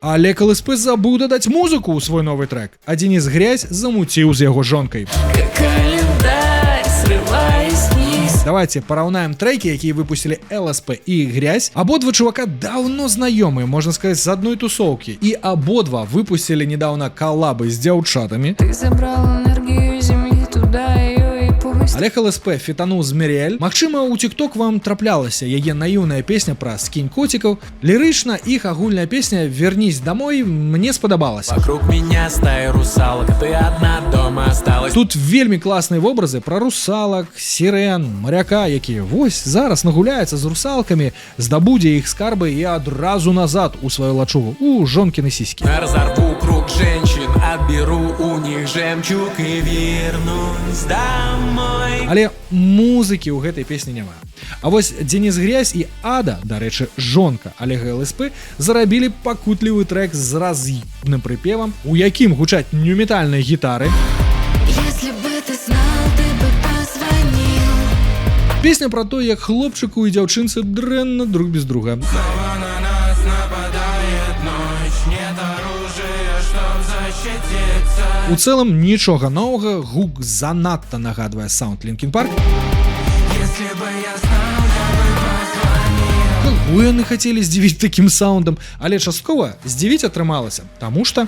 Олег ЛСП забыў дадаць музыку ў свой новы трек, а Денис Грязь замуціў з яго жонкай. Давайте параўнаем треки, якія выпусцілі ЛСП і Грязь. Абодва чувака даўно знаёмыя, можна сказаць, з адной тусоўкі. І абодва выпусцілі недаўна калабы з дзяўчатамі. Ты забрал энергию земли, туда ее и пусть. Олег ЛСП фітануў з Міріэль. Магчыма, у TikTok вам траплялася яе наіўная песня пра скінь коцікаў. Лірычна іх агульная песня «Вернись домой» мне спадабалася. Вокруг меня стая русалок, ты одна дома осталась. Тут вельмі класныя вобразы пра русалак, сірен, моряка, які вось зараз нагуляецца з русалкамі, здабудзе іх скарбы і адразу назад у сваю лачугу, у жонкіны сіські. Разорву круг женщин, отберу у них жемчуг и вернусь домой. Але музыкі ў гэтай песні няма. А вось Денис Грязь і Ада, дарэчы, жонка Олега ЛСП, зарабілі пакутлівы трек з раз'ебным прыпевам, у якім гучаць нью-метальныя гітары. Если бы ты знал, ты бы позвонил. Песня пра то, як хлопчыку і дзяўчынцы дрэнна друг без друга. Снова на нас нападает ночь, нет оружия, чтоб защититься. У цэлым нічога новага, гук занадта нагадвае саунд Linkin Park. Если бы я знал, я бы позвонил. Каго яны хацелі здзівіць такім саундам, але часткова здзівіць атрымалася, таму што